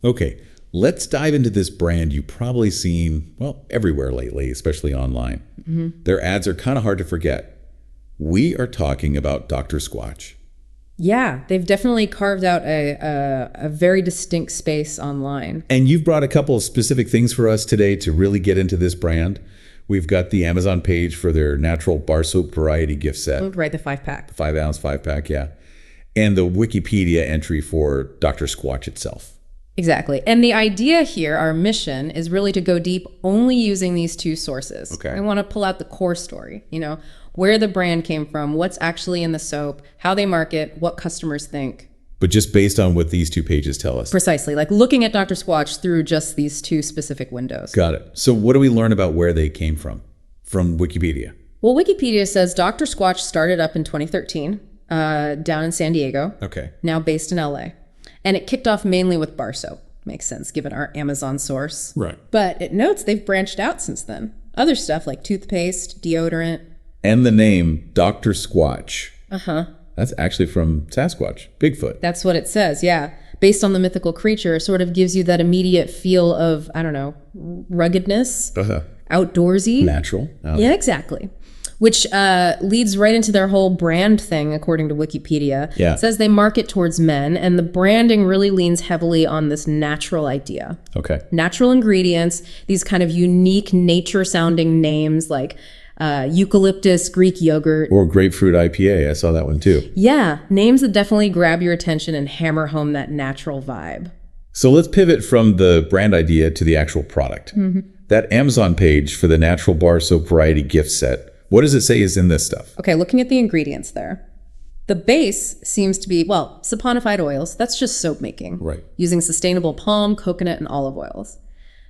Okay, let's dive into this brand you've probably seen, well, everywhere lately, especially online. Their ads are kind of hard to forget. We are talking about Dr. Squatch. Yeah, they've definitely carved out a very distinct space online. And you've brought a couple of specific things for us today to really get into this brand. We've got the Amazon page for their natural bar soap variety gift set. Right, the 5-pack. The 5-ounce 5-pack, yeah. And the Wikipedia entry for Dr. Squatch itself. Exactly. And the idea here, our mission, is really to go deep only using these two sources. Okay. I want to pull out the core story, where the brand came from, what's actually in the soap, how they market, what customers think. But just based on what these two pages tell us. Precisely, like looking at Dr. Squatch through just these two specific windows. Got it. So what do we learn about where they came from Wikipedia? Well, Wikipedia says Dr. Squatch started up in 2013 down in San Diego. Okay. Now based in LA. And it kicked off mainly with bar soap. Makes sense given our Amazon source. Right. But it notes they've branched out since then. Other stuff like toothpaste, deodorant. And the name Dr. Squatch. Uh-huh. That's actually from Sasquatch, Bigfoot. That's what it says, yeah. Based on the mythical creature, sort of gives you that immediate feel of, ruggedness, outdoorsy. Natural. Yeah, exactly. Which leads right into their whole brand thing, according to Wikipedia. Yeah. It says they market towards men, and the branding really leans heavily on this natural idea. Okay. Natural ingredients, these kind of unique nature-sounding names like Eucalyptus Greek Yogurt. Or Grapefruit IPA. I saw that one too. Yeah, names that definitely grab your attention and hammer home that natural vibe. So let's pivot from the brand idea to the actual product. That Amazon page for the natural bar soap variety gift set, what does it say is in this stuff? Okay, looking at the ingredients there. The base seems to be, saponified oils. That's just soap making. Right. Using sustainable palm, coconut, and olive oils.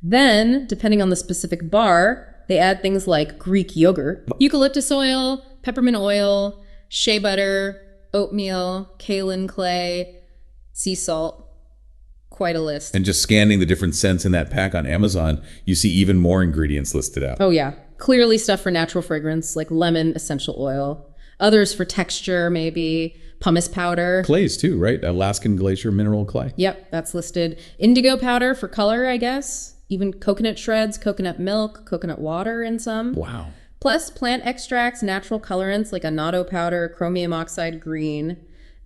Then, depending on the specific bar, they add things like Greek yogurt, eucalyptus oil, peppermint oil, shea butter, oatmeal, kaolin clay, sea salt. Quite a list. And just scanning the different scents in that pack on Amazon, you see even more ingredients listed out. Oh, yeah. Clearly stuff for natural fragrance, like lemon essential oil. Others for texture, maybe. Pumice powder. Clays too, right? Alaskan glacier mineral clay. Yep, that's listed. Indigo powder for color, I guess. Even coconut shreds, coconut milk, coconut water in some. Wow. Plus plant extracts, natural colorants like annatto powder, chromium oxide green.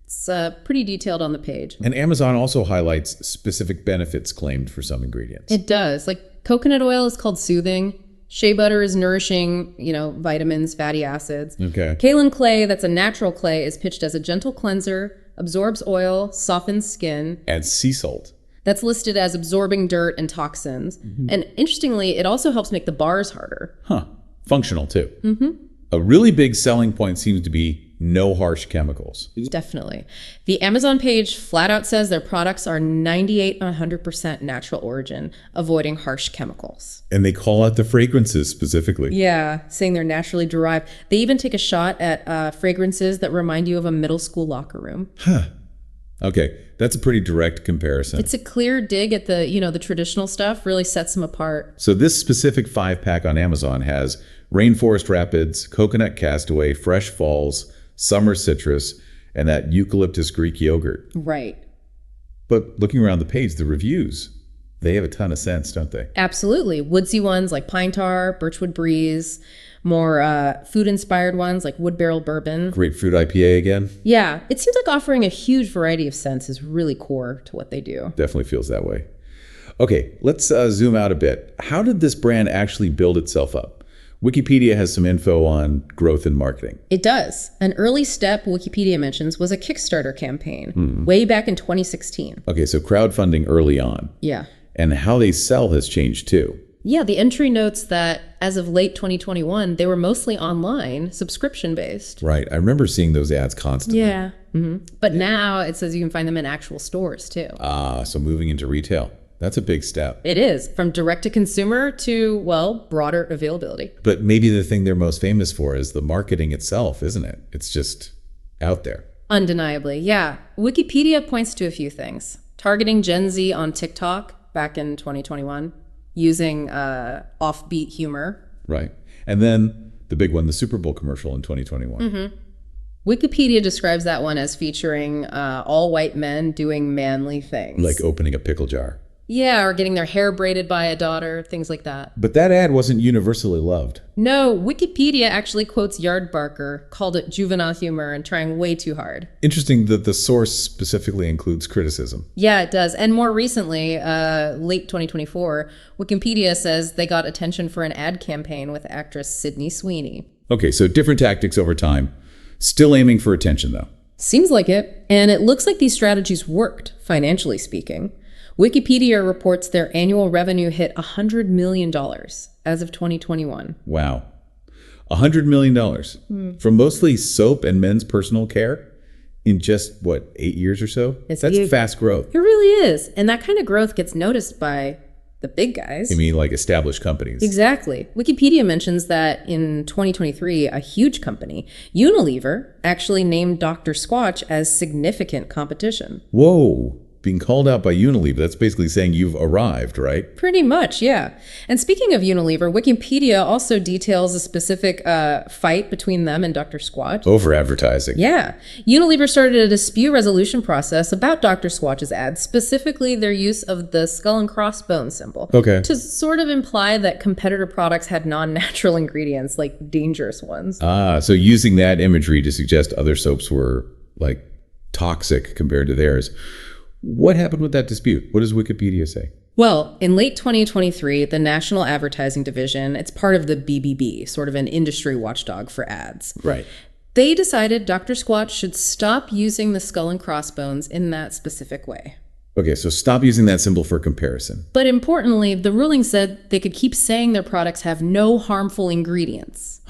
It's pretty detailed on the page. And Amazon also highlights specific benefits claimed for some ingredients. It does. Like coconut oil is called soothing. Shea butter is nourishing, vitamins, fatty acids. Okay. Kaolin clay, that's a natural clay, is pitched as a gentle cleanser, absorbs oil, softens skin. And sea salt. That's listed as absorbing dirt and toxins. And interestingly, it also helps make the bars harder. Huh. Functional too. A really big selling point seems to be no harsh chemicals. Definitely. The Amazon page flat out says their products are 98 and 100% natural origin, avoiding harsh chemicals. And they call out the fragrances specifically. Yeah, saying they're naturally derived. They even take a shot at fragrances that remind you of a middle school locker room. Huh. Okay, that's a pretty direct comparison. It's a clear dig at the traditional stuff, really sets them apart. So this specific 5-pack on Amazon has Rainforest Rapids, Coconut Castaway, Fresh Falls, Summer Citrus, and that Eucalyptus Greek Yogurt. Right. But looking around the page, the reviews, they have a ton of sense, don't they? Absolutely. Woodsy ones like Pine Tar, Birchwood Breeze, more food-inspired ones like Wood Barrel Bourbon. Grapefruit IPA again? Yeah. It seems like offering a huge variety of scents is really core to what they do. Definitely feels that way. Okay, let's zoom out a bit. How did this brand actually build itself up? Wikipedia has some info on growth and marketing. It does. An early step Wikipedia mentions was a Kickstarter campaign way back in 2016. Okay, so crowdfunding early on. Yeah. And how they sell has changed too. Yeah, the entry notes that as of late 2021, they were mostly online, subscription-based. Right. I remember seeing those ads constantly. Yeah. But now it says you can find them in actual stores too. So moving into retail. That's a big step. It is, from direct to consumer to, broader availability. But maybe the thing they're most famous for is the marketing itself, isn't it? It's just out there. Undeniably, yeah. Wikipedia points to a few things. Targeting Gen Z on TikTok back in 2021, using offbeat humor. Right. And then the big one, the Super Bowl commercial in 2021. Wikipedia describes that one as featuring all white men doing manly things. Like opening a pickle jar. Yeah, or getting their hair braided by a daughter, things like that. But that ad wasn't universally loved. No, Wikipedia actually quotes Yardbarker, called it juvenile humor and trying way too hard. Interesting that the source specifically includes criticism. Yeah, it does. And more recently, late 2024, Wikipedia says they got attention for an ad campaign with actress Sydney Sweeney. Okay, so different tactics over time. Still aiming for attention, though. Seems like it. And it looks like these strategies worked, financially speaking. Wikipedia reports their annual revenue hit $100 million as of 2021. Wow. $100 million from mostly soap and men's personal care in just, 8 years or so? That's fast growth. It really is. And that kind of growth gets noticed by the big guys. You mean like established companies? Exactly. Wikipedia mentions that in 2023, a huge company, Unilever, actually named Dr. Squatch as significant competition. Whoa. Being called out by Unilever, that's basically saying you've arrived, right? Pretty much, yeah. And speaking of Unilever, Wikipedia also details a specific fight between them and Dr. Squatch. Over advertising. Yeah. Unilever started a dispute resolution process about Dr. Squatch's ads, specifically their use of the skull and crossbones symbol. Okay. To sort of imply that competitor products had non-natural ingredients, like dangerous ones. So using that imagery to suggest other soaps were, toxic compared to theirs. What happened with that dispute? What does Wikipedia say? Well, in late 2023, the National Advertising Division, it's part of the BBB, sort of an industry watchdog for ads. Right. They decided Dr. Squatch should stop using the skull and crossbones in that specific way. Okay, so stop using that symbol for comparison. But importantly, the ruling said they could keep saying their products have no harmful ingredients.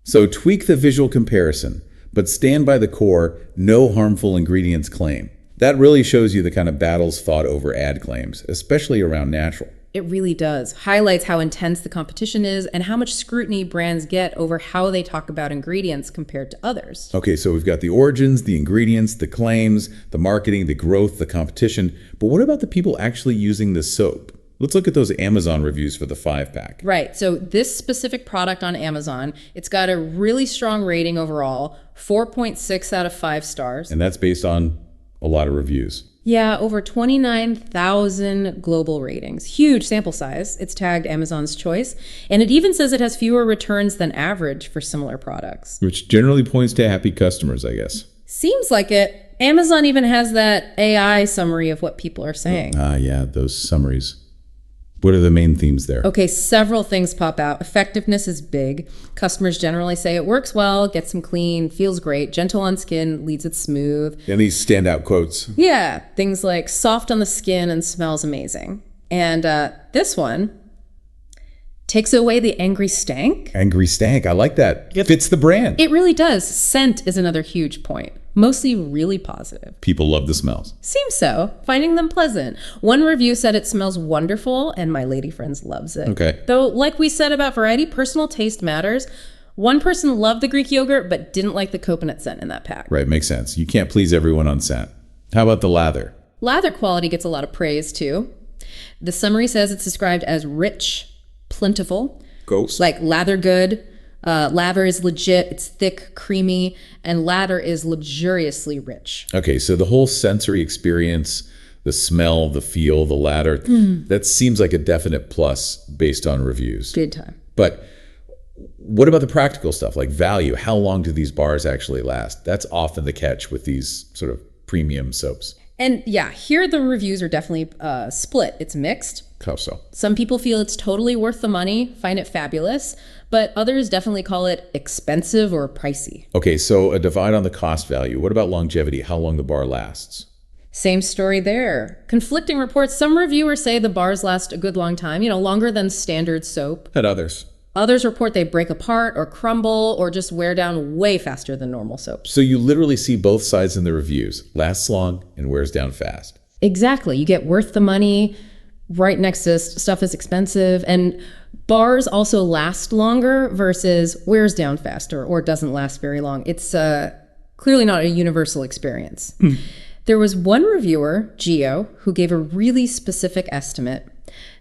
So tweak the visual comparison, but stand by the core, no harmful ingredients claim. That really shows you the kind of battles fought over ad claims, especially around natural. It really does. Highlights how intense the competition is and how much scrutiny brands get over how they talk about ingredients compared to others. Okay, so we've got the origins, the ingredients, the claims, the marketing, the growth, the competition. But what about the people actually using the soap? Let's look at those Amazon reviews for the 5-pack. Right. So this specific product on Amazon, it's got a really strong rating overall, 4.6 out of 5 stars. And that's based on a lot of reviews. Yeah, over 29,000 global ratings. Huge sample size. It's tagged Amazon's Choice. And it even says it has fewer returns than average for similar products. Which generally points to happy customers, I guess. Seems like it. Amazon even has that AI summary of what people are saying. Yeah, those summaries. What are the main themes there? Okay, several things pop out. Effectiveness is big. Customers generally say it works well, gets them clean, feels great, gentle on skin, leaves it smooth. And these standout quotes. Yeah, things like soft on the skin and smells amazing. And this one takes away the angry stank. Angry stank, I like that. It fits the brand. It really does. Scent is another huge point. Mostly really positive. People love the smells. Seems so. Finding them pleasant. One review said it smells wonderful, and my lady friends loves it. Okay. Though, like we said about variety, personal taste matters. One person loved the Greek yogurt, but didn't like the coconut scent in that pack. Right, makes sense. You can't please everyone on scent. How about the lather? Lather quality gets a lot of praise, too. The summary says it's described as rich, plentiful. Ghost. Like lather good. Lather is legit, it's thick, creamy, and lather is luxuriously rich. Okay, so the whole sensory experience, the smell, the feel, the lather, that seems like a definite plus based on reviews. Good time. But what about the practical stuff, like value? How long do these bars actually last? That's often the catch with these sort of premium soaps. And yeah, here the reviews are definitely split. It's mixed. How so? Some people feel it's totally worth the money, find it fabulous, but others definitely call it expensive or pricey. Okay, so a divide on the cost value. What about longevity? How long the bar lasts? Same story there. Conflicting reports. Some reviewers say the bars last a good long time, longer than standard soap. And others. Others report they break apart or crumble or just wear down way faster than normal soaps. So you literally see both sides in the reviews. Lasts long and wears down fast. Exactly. You get worth the money right next to stuff is expensive. And bars also last longer versus wears down faster or doesn't last very long. It's clearly not a universal experience. There was one reviewer, Gio, who gave a really specific estimate,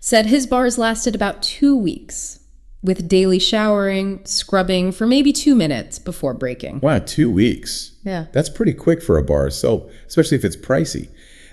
said his bars lasted about 2 weeks, with daily showering, scrubbing for maybe 2 minutes before breaking. Wow, 2 weeks. Yeah. That's pretty quick for a bar soap, especially if it's pricey.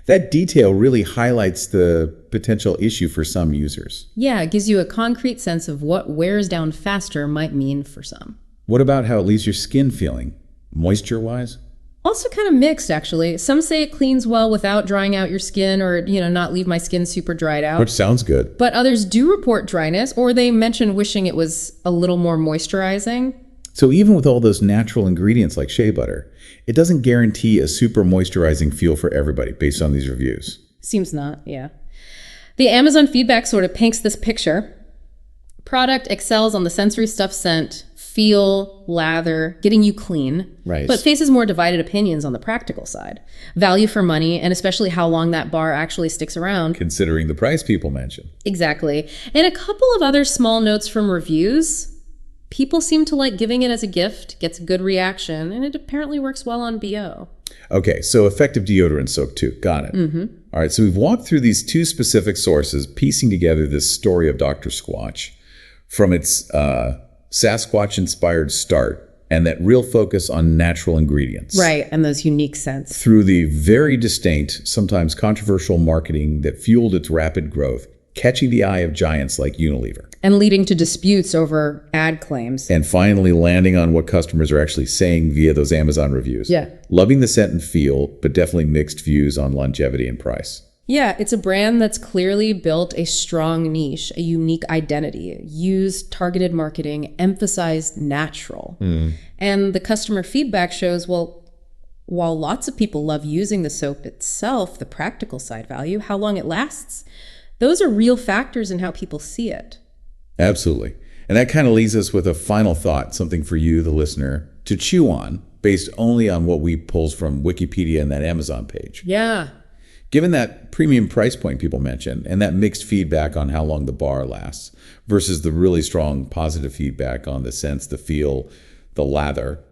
That detail really highlights the potential issue for some users. Yeah, it gives you a concrete sense of what wears down faster might mean for some. What about how it leaves your skin feeling, moisture-wise? Also kind of mixed, actually. Some say it cleans well without drying out your skin or, not leave my skin super dried out. Which sounds good. But others do report dryness, or they mention wishing it was a little more moisturizing. So even with all those natural ingredients like shea butter, it doesn't guarantee a super moisturizing feel for everybody based on these reviews. Seems not, yeah. The Amazon feedback sort of paints this picture. Product excels on the sensory stuff scent, feel, lather, getting you clean, right, but faces more divided opinions on the practical side. Value for money, and especially how long that bar actually sticks around. Considering the price people mentioned. Exactly. And a couple of other small notes from reviews. People seem to like giving it as a gift, gets a good reaction, and it apparently works well on BO. Okay, so effective deodorant soap too. Got it. Mm-hmm. All right, so we've walked through these two specific sources, piecing together this story of Dr. Squatch from its Sasquatch-inspired start and that real focus on natural ingredients. Right, and those unique scents. Through the very distinct, sometimes controversial marketing that fueled its rapid growth, catching the eye of giants like Unilever. And leading to disputes over ad claims. And finally landing on what customers are actually saying via those Amazon reviews. Yeah. Loving the scent and feel, but definitely mixed views on longevity and price. Yeah, it's a brand that's clearly built a strong niche, a unique identity, used targeted marketing, emphasized natural. And the customer feedback shows, well, while lots of people love using the soap itself, the practical side value, how long it lasts, those are real factors in how people see it. Absolutely. And that kind of leaves us with a final thought, something for you, the listener, to chew on based only on what we pulled from Wikipedia and that Amazon page. Yeah. Given that premium price point people mentioned and that mixed feedback on how long the bar lasts versus the really strong positive feedback on the scents, the feel, the lather,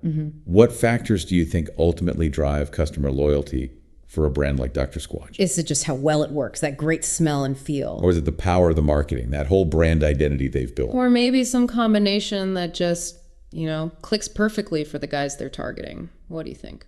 what factors do you think ultimately drive customer loyalty for a brand like Dr. Squatch? Is it just how well it works, that great smell and feel? Or is it the power of the marketing, that whole brand identity they've built? Or maybe some combination that just, clicks perfectly for the guys they're targeting. What do you think?